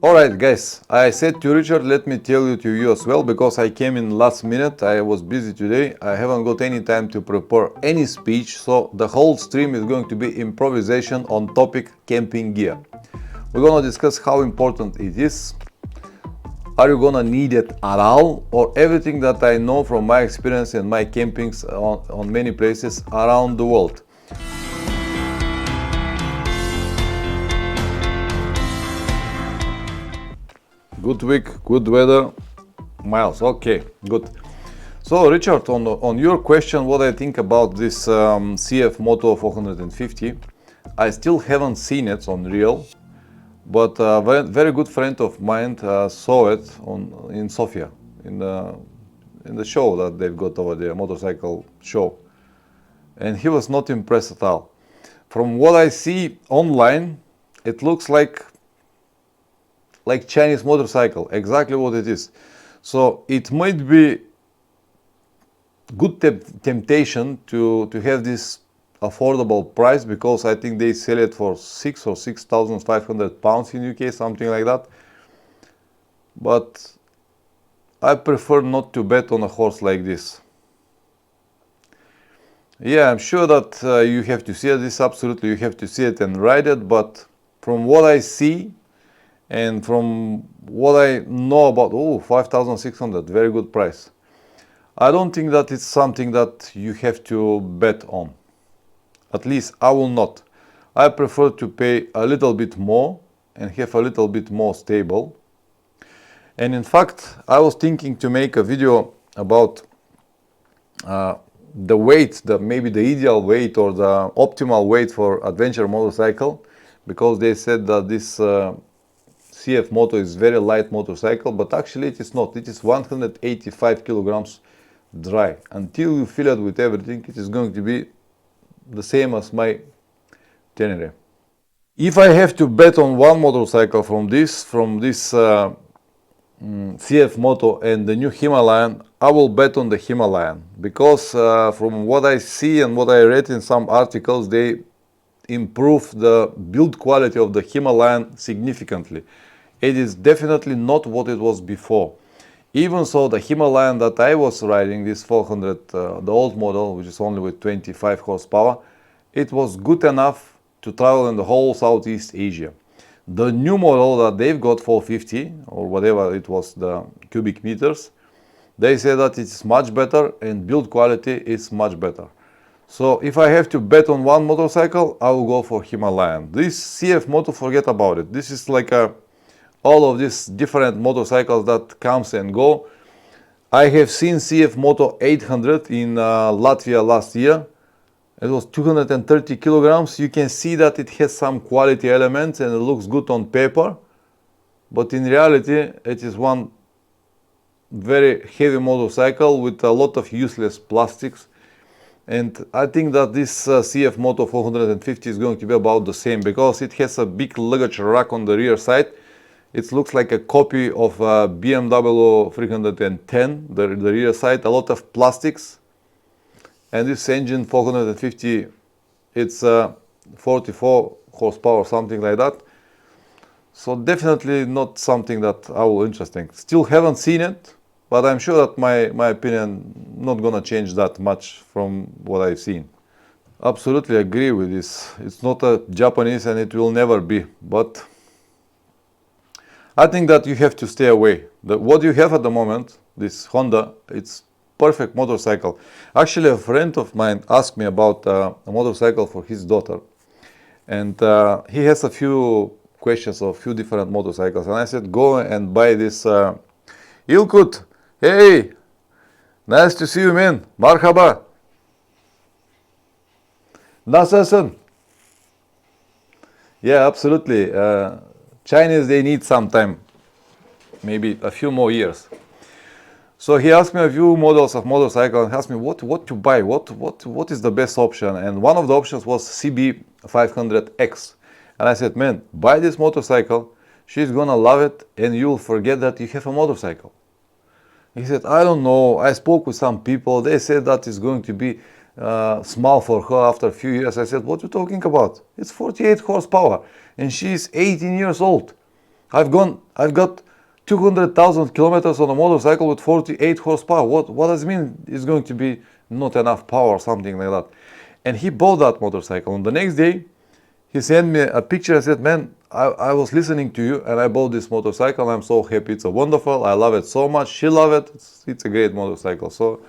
Alright guys, I said to Richard, let me tell you to you as well, because I came in last minute, I was busy today, I haven't got any time to prepare any speech, so the whole stream is going to be improvisation on topic camping gear. We're gonna discuss how important it is, are you gonna need it at all, or everything that I know from my experience and my campings on many places around the world. Good week, good weather, miles, okay, good. So Richard, on your question, what I think about this CF Moto 450, I still haven't seen it on real, but a very good friend of mine saw it in Sofia, in the show that they've got over there, motorcycle show, and he was not impressed at all. From what I see online, it looks like Chinese motorcycle, exactly what it is. So it might be good temptation to have this affordable price, because I think they sell it for 6 or 6,500 pounds in UK, something like that. But I prefer not to bet on a horse like this. Yeah, I'm sure that you have to see this, absolutely, you have to see it and ride it, but from what I see, and from what I know about, 5,600, very good price. I don't think that it's something that you have to bet on. At least I will not. I prefer to pay a little bit more and have a little bit more stable. And in fact, I was thinking to make a video about the weight, maybe the ideal weight or the optimal weight for adventure motorcycle, because they said that this CF Moto is very light motorcycle, but actually it is not. It is 185 kilograms dry. Until you fill it with everything, it is going to be the same as my Tenere. If I have to bet on one motorcycle from this CF Moto and the new Himalayan, I will bet on the Himalayan, because from what I see and what I read in some articles, they improve the build quality of the Himalayan significantly. It is definitely not what it was before. Even so, the Himalayan that I was riding, this 400, the old model, which is only with 25 horsepower, it was good enough to travel in the whole Southeast Asia. The new model that they've got, 450, or whatever it was, the cubic meters, they say that it's much better and build quality is much better. So if I have to bet on one motorcycle, I will go for Himalayan. This CF Moto, forget about it. This is like all of these different motorcycles that comes and go. I have seen CF Moto 800 in Latvia last year. It was 230 kilograms. You can see that it has some quality elements and it looks good on paper. But in reality, it is one very heavy motorcycle with a lot of useless plastics. And I think that this CF Moto 450 is going to be about the same, because it has a big luggage rack on the rear side. It looks like a copy of BMW 310, the rear side, a lot of plastics. And this engine 450, it's 44 horsepower, something like that. So definitely not something that I will interesting. Still haven't seen it, but I'm sure that my opinion not gonna change that much from what I've seen. Absolutely agree with this. It's not a Japanese and it will never be, but I think that you have to stay away. What you have at the moment, this Honda, it's perfect motorcycle. Actually, a friend of mine asked me about a motorcycle for his daughter, and he has a few questions of a few different motorcycles, and I said, go and buy this Ilkut. Hey, nice to see you, man. Marhaba. Nasılsın? Yeah, absolutely. Chinese, they need some time, maybe a few more years. So he asked me a few models of motorcycle and asked me what to buy, what is the best option, and one of the options was CB500X. And I said, man, buy this motorcycle, she's gonna love it, and you'll forget that you have a motorcycle. He said, I don't know, I spoke with some people, they said that it's going to be small for her after a few years. I said, what are you talking about? It's 48 horsepower and she's 18 years old. I've got 200,000 kilometers on a motorcycle with 48 horsepower. What does it mean? It's going to be not enough power or something like that. And he bought that motorcycle. And the next day, he sent me a picture and said, man, I was listening to you and I bought this motorcycle. I'm so happy. It's a wonderful. I love it so much. She loves it. It's a great motorcycle. So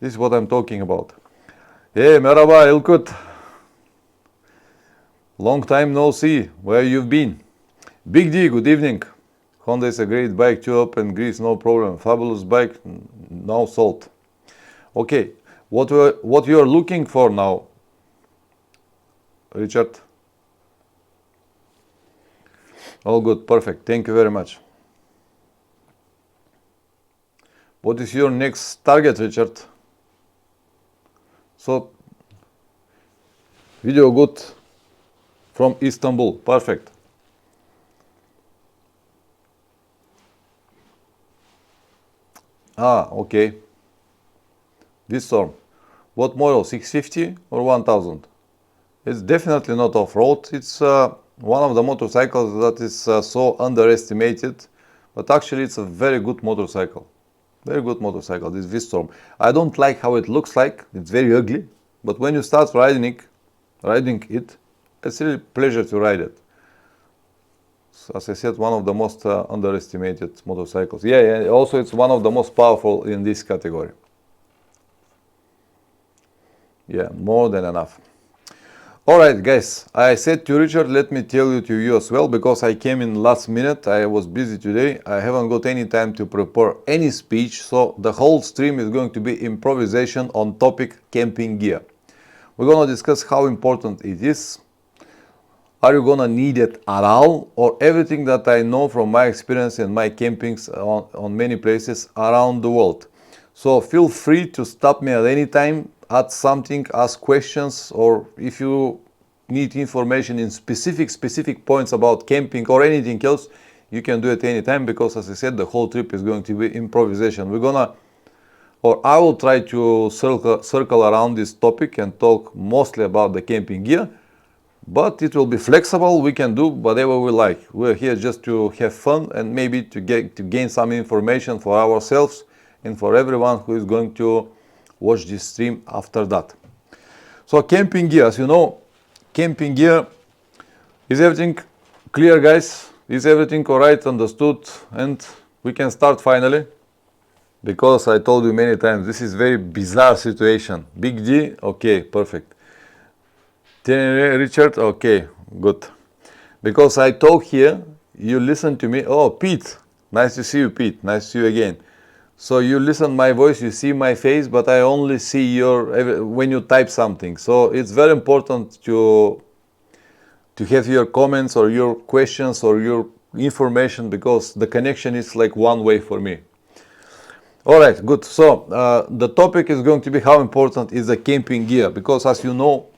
this is what I'm talking about. Hey, merhaba, Ilkut. Long time no see. Where you've been? Big D, good evening. Honda is a great bike to up and grease, no problem. Fabulous bike, no salt. Okay, what you are looking for now, Richard? All good, perfect. Thank you very much. What is your next target, Richard? So, video good from Istanbul. Perfect. Ah, okay. This storm. What model? 650 or 1000? It's definitely not off-road. It's one of the motorcycles that is so underestimated, but actually it's a very good motorcycle. Very good motorcycle, this V-Storm. I don't like how it looks like. It's very ugly, but when you start riding it, it's really a pleasure to ride it. So, as I said, one of the most underestimated motorcycles. Yeah, also it's one of the most powerful in this category. Yeah, more than enough. Alright guys, I said to Richard, let me tell you to you as well, because I came in last minute, I was busy today, I haven't got any time to prepare any speech, so the whole stream is going to be improvisation on topic camping gear. We're gonna discuss how important it is, are you gonna need it at all, or everything that I know from my experience and my campings on many places around the world. So feel free to stop me at any time, add something, ask questions, or if you need information in specific points about camping or anything else, you can do it anytime, because as I said, the whole trip is going to be improvisation. I will try to circle around this topic and talk mostly about the camping gear, but it will be flexible. We can do whatever we like. We're here just to have fun and maybe to gain some information for ourselves and for everyone who is going to watch this stream after that. So camping gear, as you know, camping gear, is everything clear, guys? Is everything alright, understood? And we can start finally, because I told you many times, this is very bizarre situation. Big D, okay, perfect. Richard, okay, good. Because I talk here, you listen to me. Oh, Pete, nice to see you, Pete. Nice to see you again. So you listen to my voice, you see my face, but I only see when you type something. So it's very important to have your comments or your questions or your information, because the connection is like one way for me. All right, good. So the topic is going to be how important is the camping gear, because as you know,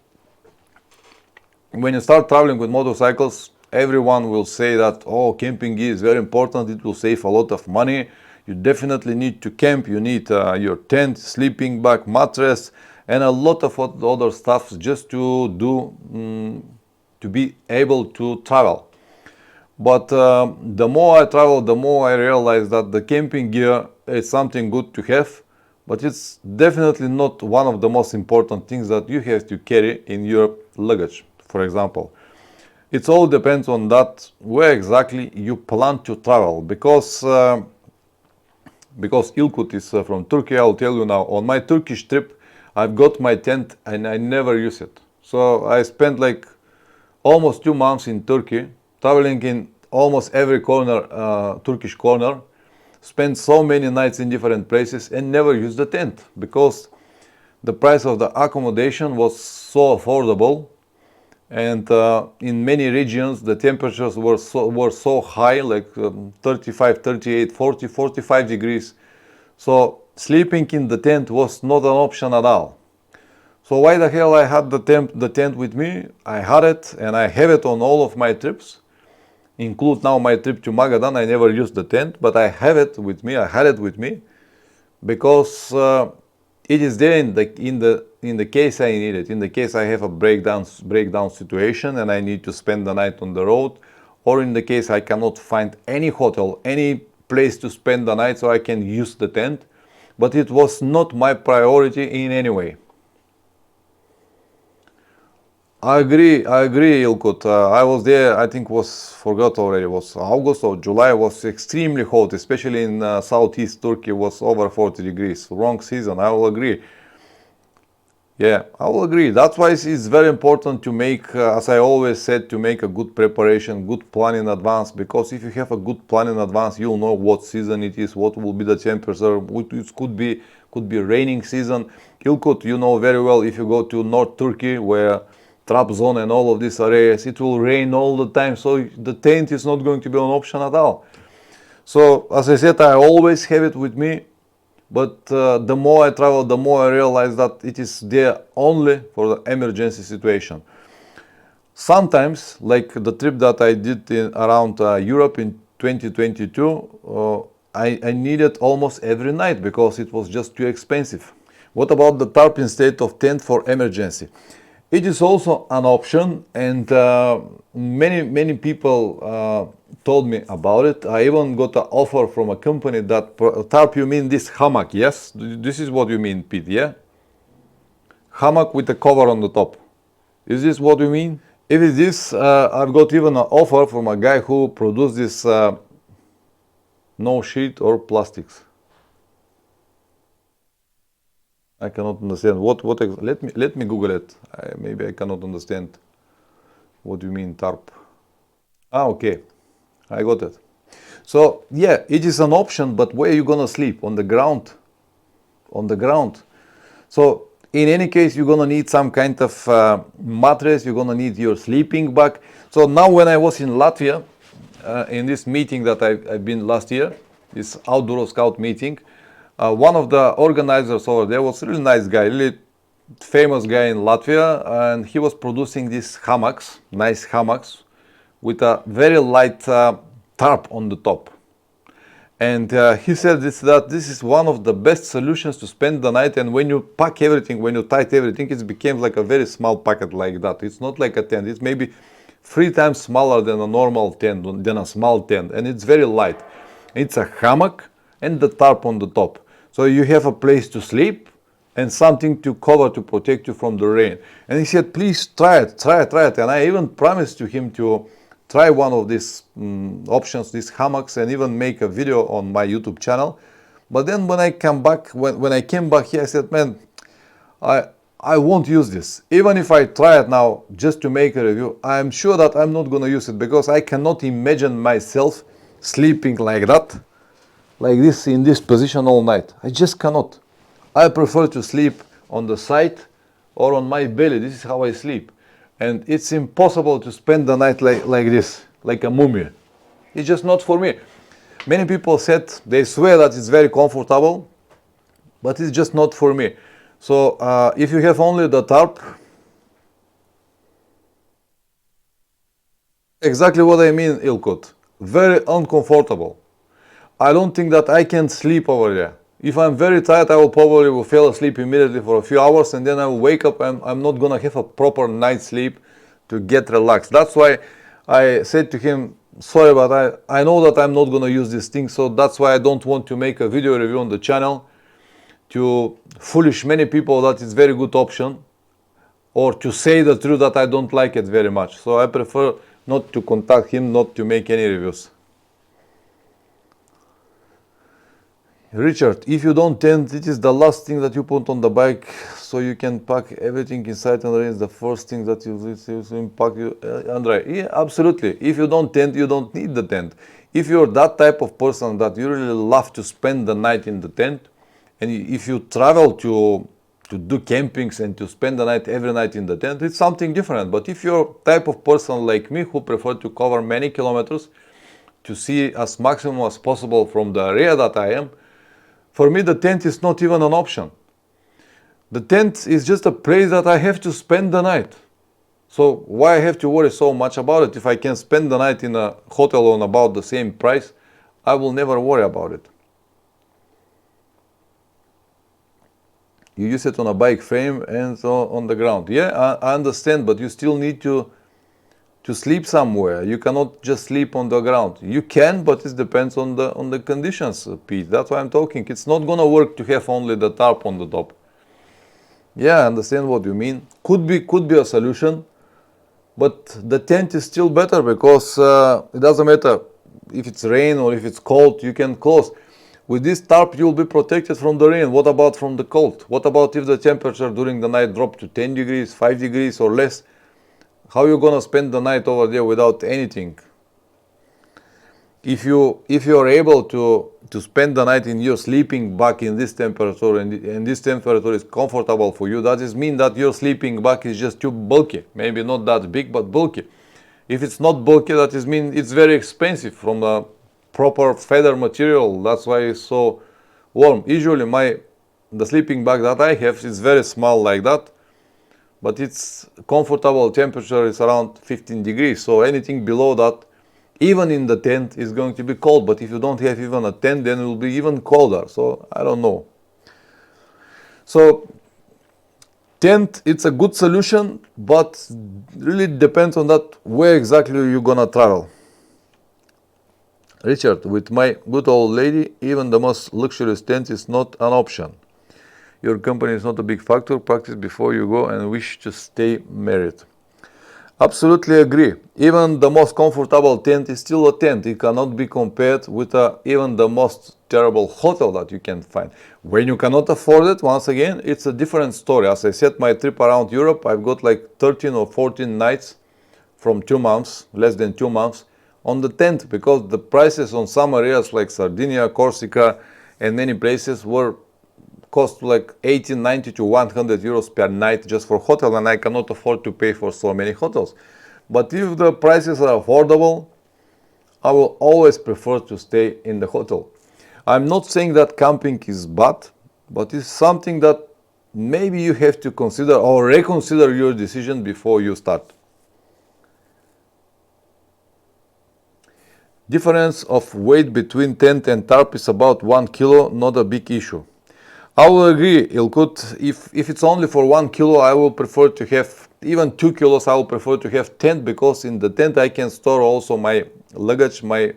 when you start traveling with motorcycles, everyone will say that, oh, camping gear is very important, it will save a lot of money. You definitely need to camp, you need your tent, sleeping bag, mattress, and a lot of other stuff just to be able to travel. But the more I travel, the more I realize that the camping gear is something good to have, but it's definitely not one of the most important things that you have to carry in your luggage, for example. It all depends on that, where exactly you plan to travel, because Ilkut is from Turkey. I'll tell you now, on my Turkish trip, I've got my tent and I never use it. So I spent like almost 2 months in Turkey, traveling in almost every corner, Turkish corner, spent so many nights in different places and never used the tent, because the price of the accommodation was so affordable. And in many regions the temperatures were so high, like 35, 38, 40, 45 degrees. So sleeping in the tent was not an option at all. So why the hell I had the tent with me? I had it and I have it on all of my trips. Include now my trip to Magadan. I never used the tent, but I have it with me. I had it with me because it is there in the case I need it, in the case I have a breakdown situation and I need to spend the night on the road, or in the case I cannot find any hotel, any place to spend the night so I can use the tent. But it was not my priority in any way. I agree, Ilkut. I was there, I think forgot already, was August or July, was extremely hot, especially in southeast Turkey, was over 40 degrees. Wrong season, I will agree. Yeah, I will agree. That's why it's very important to make, as I always said, to make a good preparation, good plan in advance. Because if you have a good plan in advance, you'll know what season it is, what will be the temperature. It could be raining season. Ilkut, you know very well, if you go to North Turkey, where Trabzon and all of these areas, it will rain all the time. So the tent is not going to be an option at all. So as I said, I always have it with me. But the more I travel, the more I realize that it is there only for the emergency situation. Sometimes, like the trip that I did around Europe in 2022, I needed almost every night because it was just too expensive. What about the tarp instead of tent for emergency? It is also an option, and many people told me about it. I even got an offer from a company that tarp, you mean this hammock, yes? This is what you mean, Pete, yeah? Hammock with a cover on the top. Is this what you mean? If it is, I've got even an offer from a guy who produced this no sheet or plastics. I cannot understand let me Google it. Maybe I cannot understand what you mean tarp. Okay, I got it. So yeah, it is an option, but where are you gonna sleep? On the ground? On the ground. So in any case, you're gonna need some kind of mattress. You're gonna need your sleeping bag. So now when I was in Latvia, in this meeting that I've been last year, this outdoor scout meeting, one of the organizers over there was a really nice guy, really famous guy in Latvia, and he was producing these hammocks, nice hammocks, with a very light tarp on the top. And he said that this is one of the best solutions to spend the night. And when you pack everything, when you tight everything, it becomes like a very small packet like that. It's not like a tent. It's maybe 3 times smaller than a normal tent, than a small tent, and it's very light. It's a hammock and the tarp on the top. So you have a place to sleep and something to cover to protect you from the rain. And he said, please try it. And I even promised to him to try one of these options, these hammocks, and even make a video on my YouTube channel. But then when I came back here, I said, man, I won't use this. Even if I try it now just to make a review, I'm sure that I'm not going to use it because I cannot imagine myself sleeping like that, like this, in this position all night. I just cannot. I prefer to sleep on the side or on my belly. This is how I sleep. And it's impossible to spend the night like this, like a mummy. It's just not for me. Many people said, they swear that it's very comfortable, but it's just not for me. So if you have only the tarp, exactly what I mean, Ilkut. Very uncomfortable. I don't think that I can sleep over there. If I'm very tired, I will probably fall asleep immediately for a few hours, and then I will wake up and I'm not gonna have a proper night's sleep to get relaxed. That's why I said to him, sorry, but I know that I'm not gonna use this thing, so that's why I don't want to make a video review on the channel to foolish many people that it's very good option, or to say the truth that I don't like it very much. So I prefer not to contact him, not to make any reviews. Richard, if you don't tent, it is the last thing that you put on the bike, so you can pack everything inside, and it's the first thing that you pack. Andrei, yeah, absolutely. If you don't tent, you don't need the tent. If you're that type of person that you really love to spend the night in the tent, and if you travel to do campings and to spend the night every night in the tent, it's something different. But if you're type of person like me who prefer to cover many kilometers to see as maximum as possible from the area that I am, for me the tent is not even an option. The tent is just a place that I have to spend the night. So why I have to worry so much about it? If I can spend the night in a hotel on about the same price, I will never worry about it. You use it on a bike frame and on the ground. Yeah, I understand, but you still need to to sleep somewhere. You cannot just sleep on the ground. You can, but it depends on the conditions, Pete. That's why I'm talking. It's not gonna work to have only the tarp on the top. Yeah, I understand what you mean. Could be a solution, but the tent is still better because it doesn't matter if it's rain or if it's cold, you can close. With this tarp, you'll be protected from the rain. What about from the cold? What about if the temperature during the night dropped to 10 degrees, 5 degrees or less? How are you gonna spend the night over there without anything? If you are able to spend the night in your sleeping bag in this temperature and this temperature is comfortable for you, that is mean that your sleeping bag is just too bulky. Maybe not that big, but bulky. If it's not bulky, that is mean it's very expensive from a proper feather material. That's why it's so warm. Usually the sleeping bag that I have is very small like that, but its comfortable temperature is around 15 degrees. So anything below that, even in the tent, is going to be cold. But if you don't have even a tent, then it will be even colder. So I don't know. So tent, it's a good solution, but really depends on that where exactly you're gonna travel. Richard, with my good old lady, even the most luxurious tent is not an option. Your company is not a big factor. Practice before you go and wish to stay married. Absolutely agree. Even the most comfortable tent is still a tent. It cannot be compared with even the most terrible hotel that you can find. When you cannot afford it, once again, it's a different story. As I said, my trip around Europe, I've got like 13 or 14 nights from 2 months, less than 2 months, on the tent, because the prices on some areas like Sardinia, Corsica, and many places were cost like 80, 90 to 100 euros per night just for hotel, and I cannot afford to pay for so many hotels. But if the prices are affordable, I will always prefer to stay in the hotel. I'm not saying that camping is bad, but it's something that maybe you have to consider or reconsider your decision before you start. Difference of weight between tent and tarp is about 1 kilo, not a big issue. I will agree, Ilkut. If it's only for 1 kilo, I will prefer to have even 2 kilos. I will prefer to have tent, because in the tent I can store also my luggage, my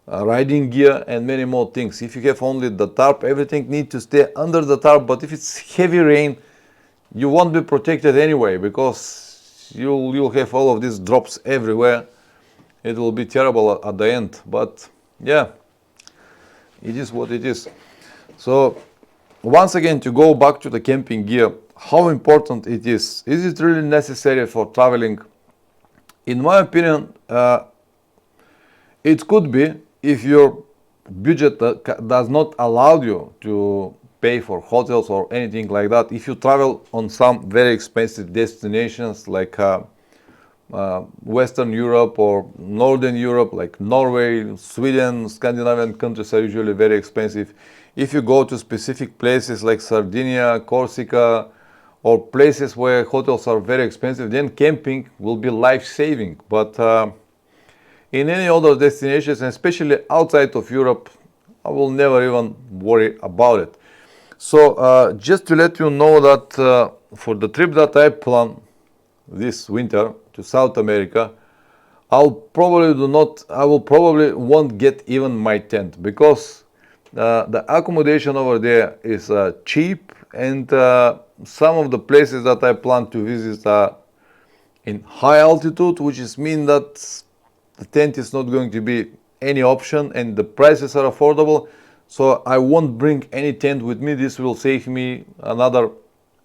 riding gear, and many more things. If you have only the tarp, everything needs to stay under the tarp. But if it's heavy rain, you won't be protected anyway, because you'll have all of these drops everywhere. It will be terrible at the end. But yeah, it is what it is. So once again, to go back to the camping gear, how important it is. Is it really necessary for traveling? In my opinion, it could be if your budget does not allow you to pay for hotels or anything like that. If you travel on some very expensive destinations like Western Europe or Northern Europe, like Norway, Sweden, Scandinavian countries are usually very expensive. If you go to specific places like Sardinia, Corsica, or places where hotels are very expensive, then camping will be life-saving. But in any other destinations, and especially outside of Europe, I will never even worry about it. So just to let you know that for the trip that I plan this winter to South America, I will probably won't get even my tent, because the accommodation over there is cheap, and some of the places that I plan to visit are in high altitude, which is mean that the tent is not going to be any option, and the prices are affordable. So I won't bring any tent with me. This will save me another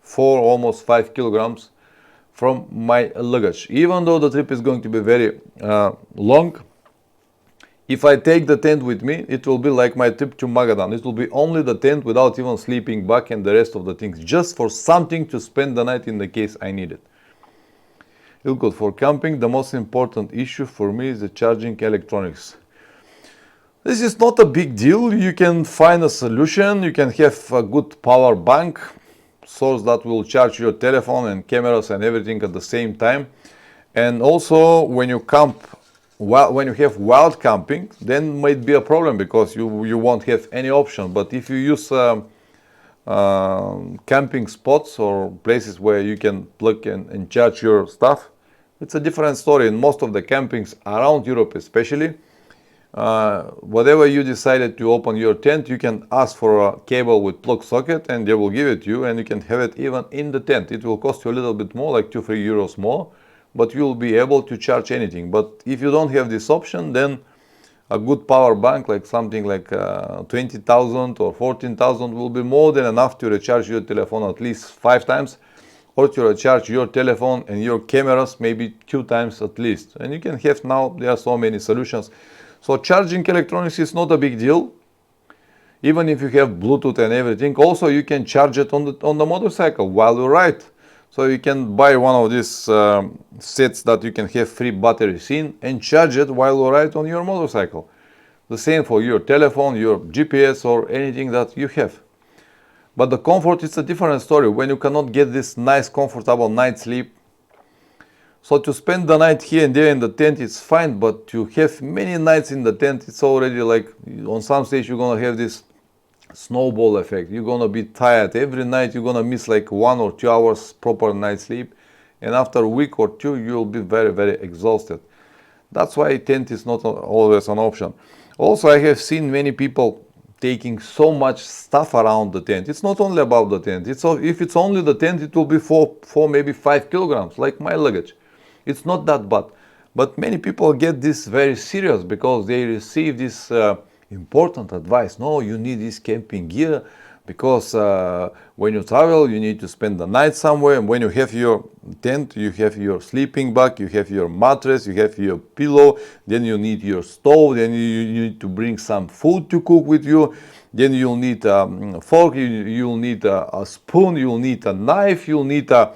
4, almost 5 kilograms from my luggage. Even though the trip is going to be very long, if I take the tent with me, it will be like my trip to Magadan. It will be only the tent without even sleeping bag and the rest of the things, just for something to spend the night in the case I need it. Ilkut, for camping, the most important issue for me is the charging electronics. This is not a big deal. You can find a solution. You can have a good power bank source that will charge your telephone and cameras and everything at the same time. And also, when you camp, when you have wild camping, then might be a problem, because you won't have any option. But if you use camping spots or places where you can plug and charge your stuff, It's a different story in most of the campings around Europe especially. Whatever you decided to open your tent, you can ask for a cable with plug socket and they will give it to you, and you can have it even in the tent. It will cost you a little bit more, like 2-3 euros more, but you'll be able to charge anything. But if you don't have this option, then a good power bank, like something like 20,000 or 14,000 will be more than enough to recharge your telephone at least 5 times, or to recharge your telephone and your cameras maybe 2 times at least. And you can have, now there are so many solutions. So charging electronics is not a big deal, even if you have Bluetooth and everything. Also, you can charge it on the motorcycle while you ride. So you can buy one of these sets that you can have 3 batteries in and charge it while you ride on your motorcycle. The same for your telephone, your GPS, or anything that you have. But the comfort is a different story. When you cannot get this nice comfortable night sleep, so to spend the night here and there in the tent it's fine, but to have many nights in the tent, it's already like on some stage you're gonna have this snowball effect. You're gonna be tired every night. You're gonna miss like 1 or 2 hours proper night sleep, and after a week or two you'll be very, very exhausted. That's why tent is not always an option. Also, I have seen many people taking so much stuff around the tent. It's not only about the tent. If it's only the tent, it will be 4 maybe 5 kilograms, like my luggage. It's not that bad. But many people get this very serious because they receive this important advice. No, you need this camping gear because when you travel, you need to spend the night somewhere. And when you have your tent, you have your sleeping bag, you have your mattress, you have your pillow, then you need your stove, then you need to bring some food to cook with you, then you'll need a fork, you'll need a spoon, you'll need a knife, you'll need a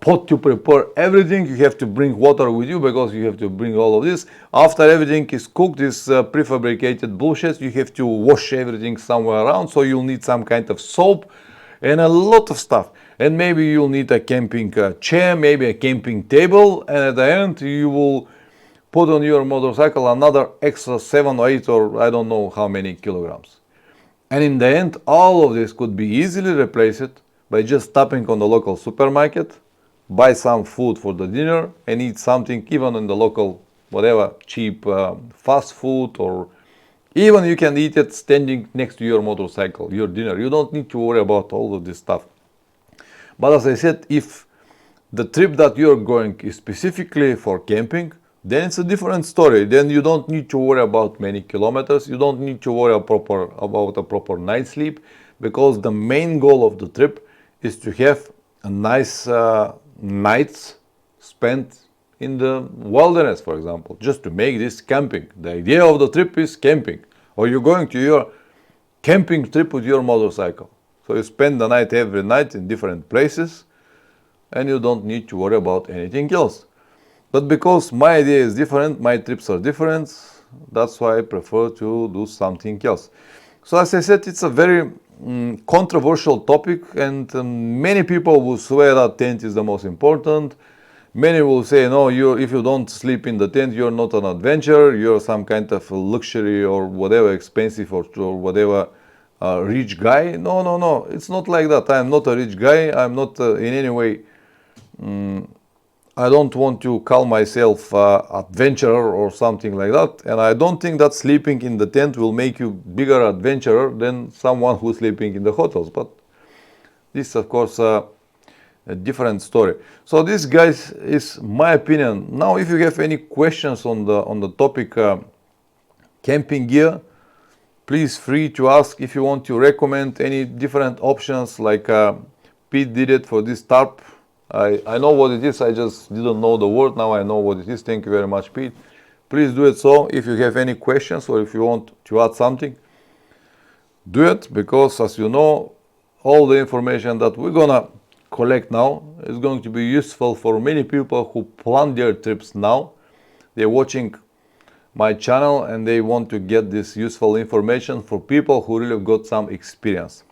pot to prepare everything. You have to bring water with you because you have to bring all of this. After everything is cooked, this prefabricated bullshit, you have to wash everything somewhere around, so you'll need some kind of soap and a lot of stuff. And maybe you'll need a camping chair, maybe a camping table, and at the end you will put on your motorcycle another extra 7 or 8 or I don't know how many kilograms. And in the end, all of this could be easily replaced by just stopping on the local supermarket, buy some food for the dinner, and eat something even in the local, whatever, cheap fast food, or even you can eat it standing next to your motorcycle, your dinner. You don't need to worry about all of this stuff. But as I said, if the trip that you're going is specifically for camping, then it's a different story. Then you don't need to worry about many kilometers. You don't need to worry about a proper night sleep, because the main goal of the trip is to have a nice nights spent in the wilderness, for example, just to make this camping. The idea of the trip is camping, or you're going to your camping trip with your motorcycle. So you spend the night every night in different places and you don't need to worry about anything else. But because my idea is different, my trips are different, that's why I prefer to do something else. So as I said, it's a very controversial topic, and many people will swear that tent is the most important. Many will say, no, if you don't sleep in the tent, you're not an adventurer, you're some kind of a luxury or whatever, expensive or whatever rich guy. No, it's not like that. I'm not a rich guy. I'm not in any way, I don't want to call myself adventurer or something like that. And I don't think that sleeping in the tent will make you bigger adventurer than someone who's sleeping in the hotels. But this is, of course, a different story. So this, guys, is my opinion. Now, if you have any questions on the topic camping gear, please free to ask. If you want to recommend any different options, like Pete did it for this tarp. I know what it is, I just didn't know the word. Now I know what it is. Thank you very much, Pete. Please do it. So if you have any questions or if you want to add something, do it, because as you know, all the information that we're gonna collect now is going to be useful for many people who plan their trips now. They're watching my channel and they want to get this useful information for people who really got some experience.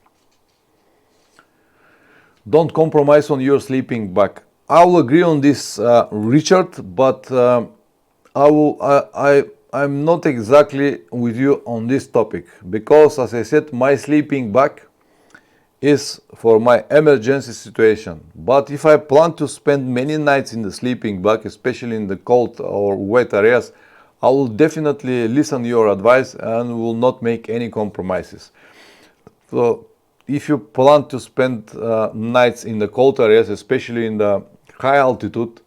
Don't compromise on your sleeping bag. I will agree on this, Richard, but I'm not exactly with you on this topic, because as I said, my sleeping bag is for my emergency situation. But if I plan to spend many nights in the sleeping bag, especially in the cold or wet areas, I will definitely listen to your advice and will not make any compromises. So if you plan to spend nights in the cold areas, especially in the high altitude,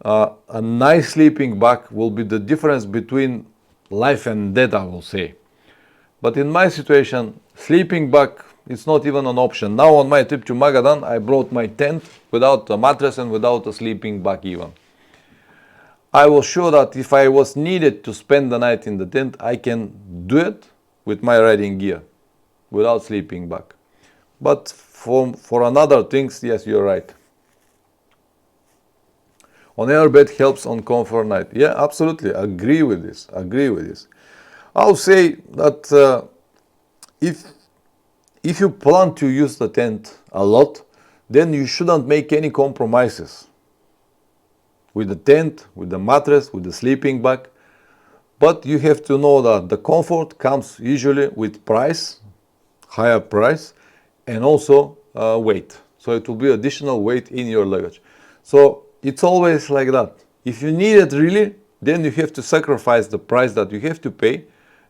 a nice sleeping bag will be the difference between life and death, I will say. But in my situation, sleeping bag is not even an option. Now on my trip to Magadan, I brought my tent without a mattress and without a sleeping bag even. I was sure that if I was needed to spend the night in the tent, I can do it with my riding gear, without sleeping bag. But for another things, yes, you're right. On air bed helps on comfort night. Yeah, absolutely. Agree with this. I'll say that if you plan to use the tent a lot, then you shouldn't make any compromises with the tent, with the mattress, with the sleeping bag. But you have to know that the comfort comes usually with price, higher price, and also weight. So it will be additional weight in your luggage. So it's always like that. If you need it really, then you have to sacrifice the price that you have to pay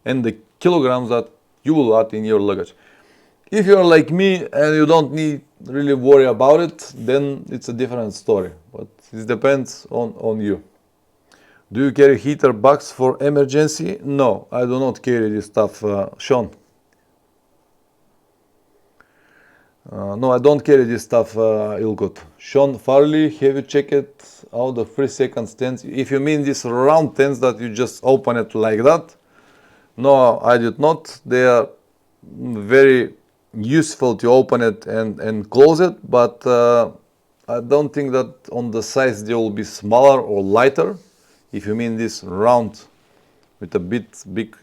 and the kilograms that you will add in your luggage. If you're like me and you don't need really worry about it, then it's a different story. But it depends on you. Do you carry heater bags for emergency? No, I do not carry this stuff, Sean. No, I don't carry this stuff, Ilkut. Sean Farley, have you checked out the 3-second tents? If you mean these round tents that you just open it like that, no, I did not. They are very useful to open it and close it, but I don't think that on the sides they will be smaller or lighter. If you mean this round with a bit big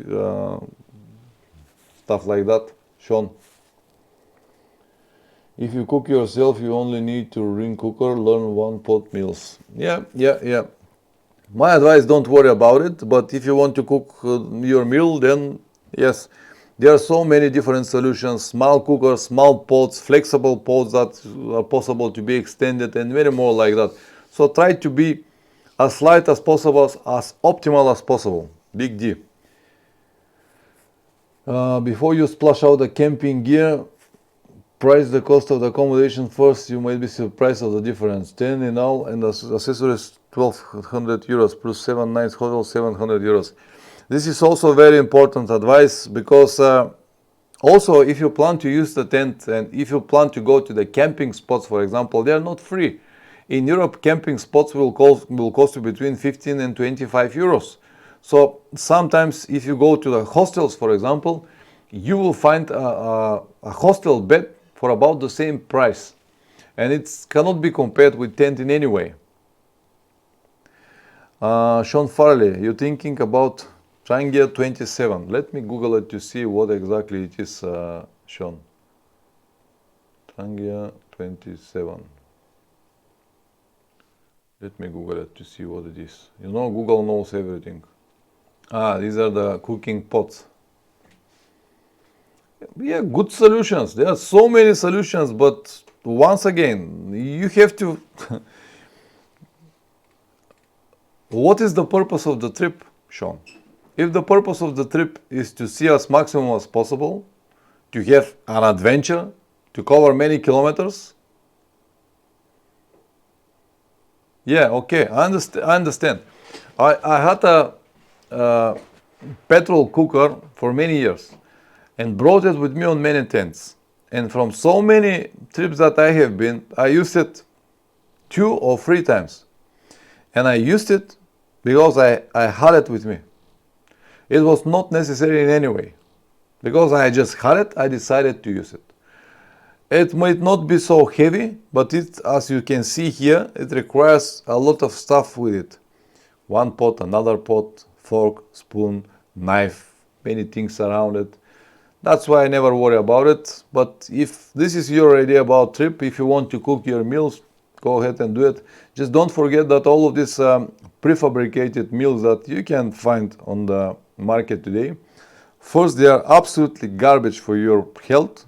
stuff like that, Sean. If you cook yourself, you only need to ring cooker, learn one pot meals. Yeah. My advice, don't worry about it, but if you want to cook your meal, then yes, there are so many different solutions, small cookers, small pots, flexible pots that are possible to be extended and many more like that. So try to be as light as possible, as optimal as possible. Big D. Before you splash out the camping gear, price the cost of the accommodation first. You might be surprised of the difference. 10 in all and accessories 1,200 euros plus 7 nights hotel 700 euros. This is also very important advice because also if you plan to use the tent and if you plan to go to the camping spots, for example, they are not free. In Europe, camping spots will cost you between 15 and 25 euros. So sometimes if you go to the hostels, for example, you will find a hostel bed for about the same price, and it cannot be compared with tent in any way. Sean Farley, you're thinking about Trangia 27. Let me Google it to see what exactly it is, Sean. Trangia 27. Let me Google it to see what it is. You know, Google knows everything. These are the cooking pots. Yeah, good solutions. There are so many solutions, but once again, you have to... What is the purpose of the trip, Sean? If the purpose of the trip is to see as maximum as possible, to have an adventure, to cover many kilometers, yeah, okay, I understand. I had a petrol cooker for many years and brought it with me on many tents. And from so many trips that I have been, I used it 2 or 3 times. And I used it because I had it with me. It was not necessary in any way. Because I just had it, I decided to use it. It might not be so heavy, but it, as you can see here, it requires a lot of stuff with it. One pot, another pot, fork, spoon, knife, many things around it. That's why I never worry about it. But if this is your idea about trip, if you want to cook your meals, go ahead and do it. Just don't forget that all of these prefabricated meals that you can find on the market today, first, they are absolutely garbage for your health.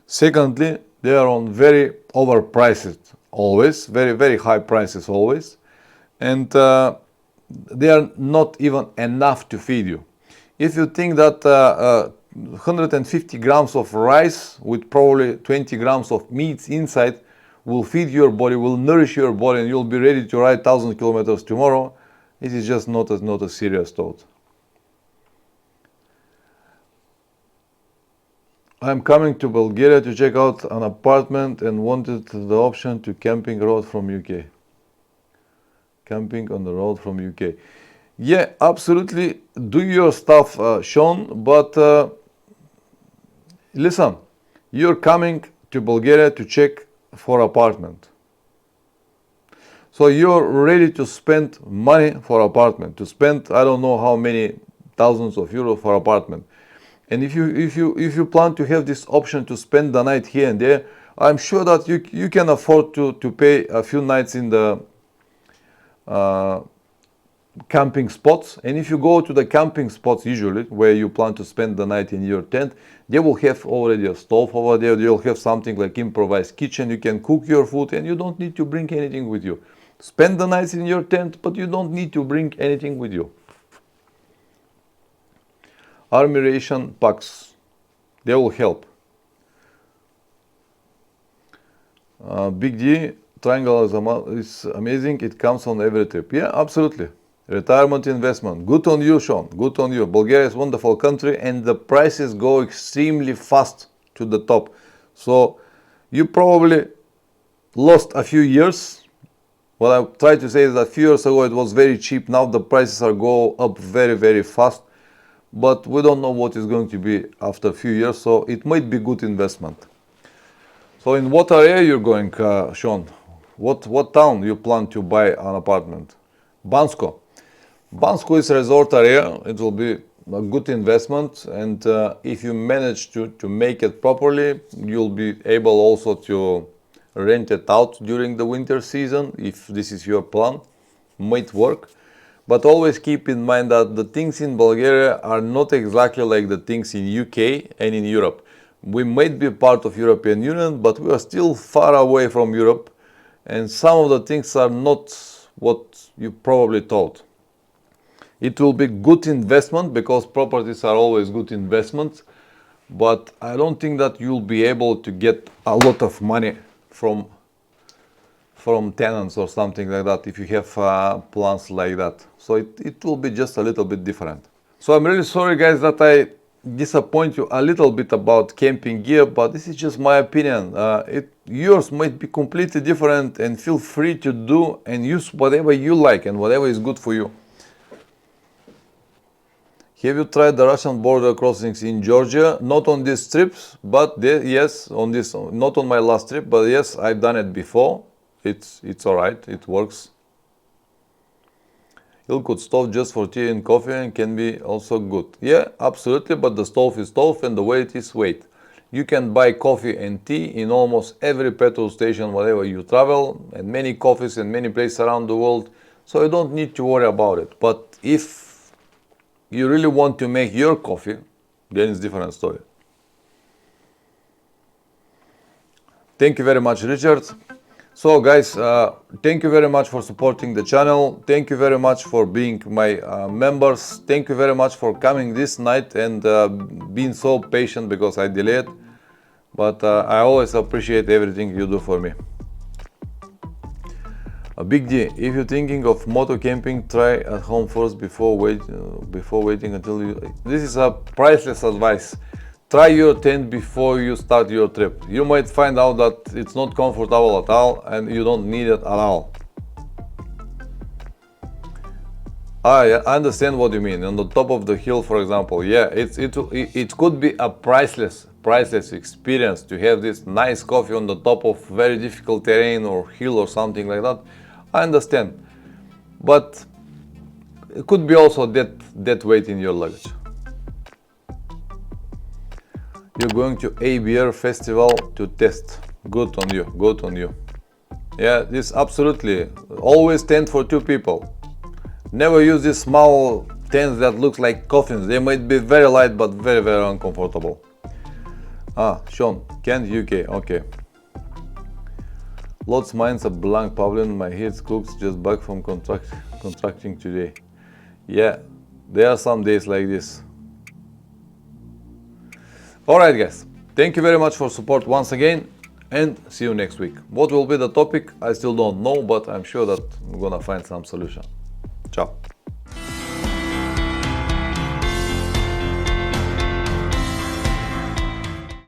Secondly, They are on very overpriced always, very, very high prices always. And they are not even enough to feed you. If you think that 150 grams of rice with probably 20 grams of meat inside will feed your body, will nourish your body, and you'll be ready to ride 1,000 kilometers tomorrow, it is just not a serious thought. I'm coming to Bulgaria to check out an apartment and wanted the option to camping road from UK. Camping on the road from UK. Yeah, absolutely. Do your stuff, Sean, but listen, you're coming to Bulgaria to check for apartment. So you're ready to spend money for apartment, to spend I don't know how many thousands of euros for apartment. And if you plan to have this option to spend the night here and there, I'm sure that you can afford to pay a few nights in the camping spots. And if you go to the camping spots usually where you plan to spend the night in your tent, they will have already a stove over there. They'll have something like improvised kitchen. You can cook your food and you don't need to bring anything with you. Spend the nights in your tent, but you don't need to bring anything with you. Army ration packs, they will help. Big D, triangle is amazing. It comes on every trip. Yeah, absolutely. Retirement investment. Good on you, Sean. Good on you. Bulgaria is a wonderful country and the prices go extremely fast to the top. So you probably lost a few years. What I try to say is that a few years ago it was very cheap. Now the prices are go up very, very fast. But we don't know what is going to be after a few years, so it might be good investment. So in what area you're going, Sean? What town you plan to buy an apartment? Bansko. Bansko is a resort area. It will be a good investment, and if you manage to make it properly, you'll be able also to rent it out during the winter season. If this is your plan, might work. But always keep in mind that the things in Bulgaria are not exactly like the things in UK and in Europe. We might be part of European Union, but we are still far away from Europe, and some of the things are not what you probably thought. It will be good investment because properties are always good investments, but I don't think that you'll be able to get a lot of money from tenants or something like that if you have plans like that. So it will be just a little bit different. So I'm really sorry guys that I disappoint you a little bit about camping gear, but this is just my opinion. Yours might be completely different, and feel free to do and use whatever you like and whatever is good for you. Have you tried the Russian border crossings in Georgia? Not on these trips, but yes, on this, not on my last trip, but yes, I've done it before. It's alright, it works. Ilkut stove just for tea and coffee and can be also good. Yeah, absolutely, but the stove is stove and the weight is weight. You can buy coffee and tea in almost every petrol station wherever you travel, and many coffees in many places around the world, so you don't need to worry about it. But if you really want to make your coffee, then it's a different story. Thank you very much, Richard. So guys, thank you very much for supporting the channel. Thank you very much for being my members. Thank you very much for coming this night and being so patient because I delayed. But I always appreciate everything you do for me. A big D, if you're thinking of moto camping, try at home first before waiting until you... This is a priceless advice. Try your tent before you start your trip. You might find out that it's not comfortable at all and you don't need it at all. I understand what you mean. On the top of the hill, for example, yeah, it could be a priceless experience to have this nice coffee on the top of very difficult terrain or hill or something like that. I understand, but it could be also that weight in your luggage. You're going to ABR festival to test. Good on you, good on you. Yeah, this absolutely. Always tent for 2 people. Never use these small tents that look like coffins. They might be very light but very, very uncomfortable. Sean, Kent, UK, okay. Lots mine's a blank, Pavlin. My head cooks just back from contracting today. Yeah, there are some days like this. Alright guys, thank you very much for support once again, and see you next week. What will be the topic, I still don't know, but I'm sure that I'm gonna find some solution. Ciao.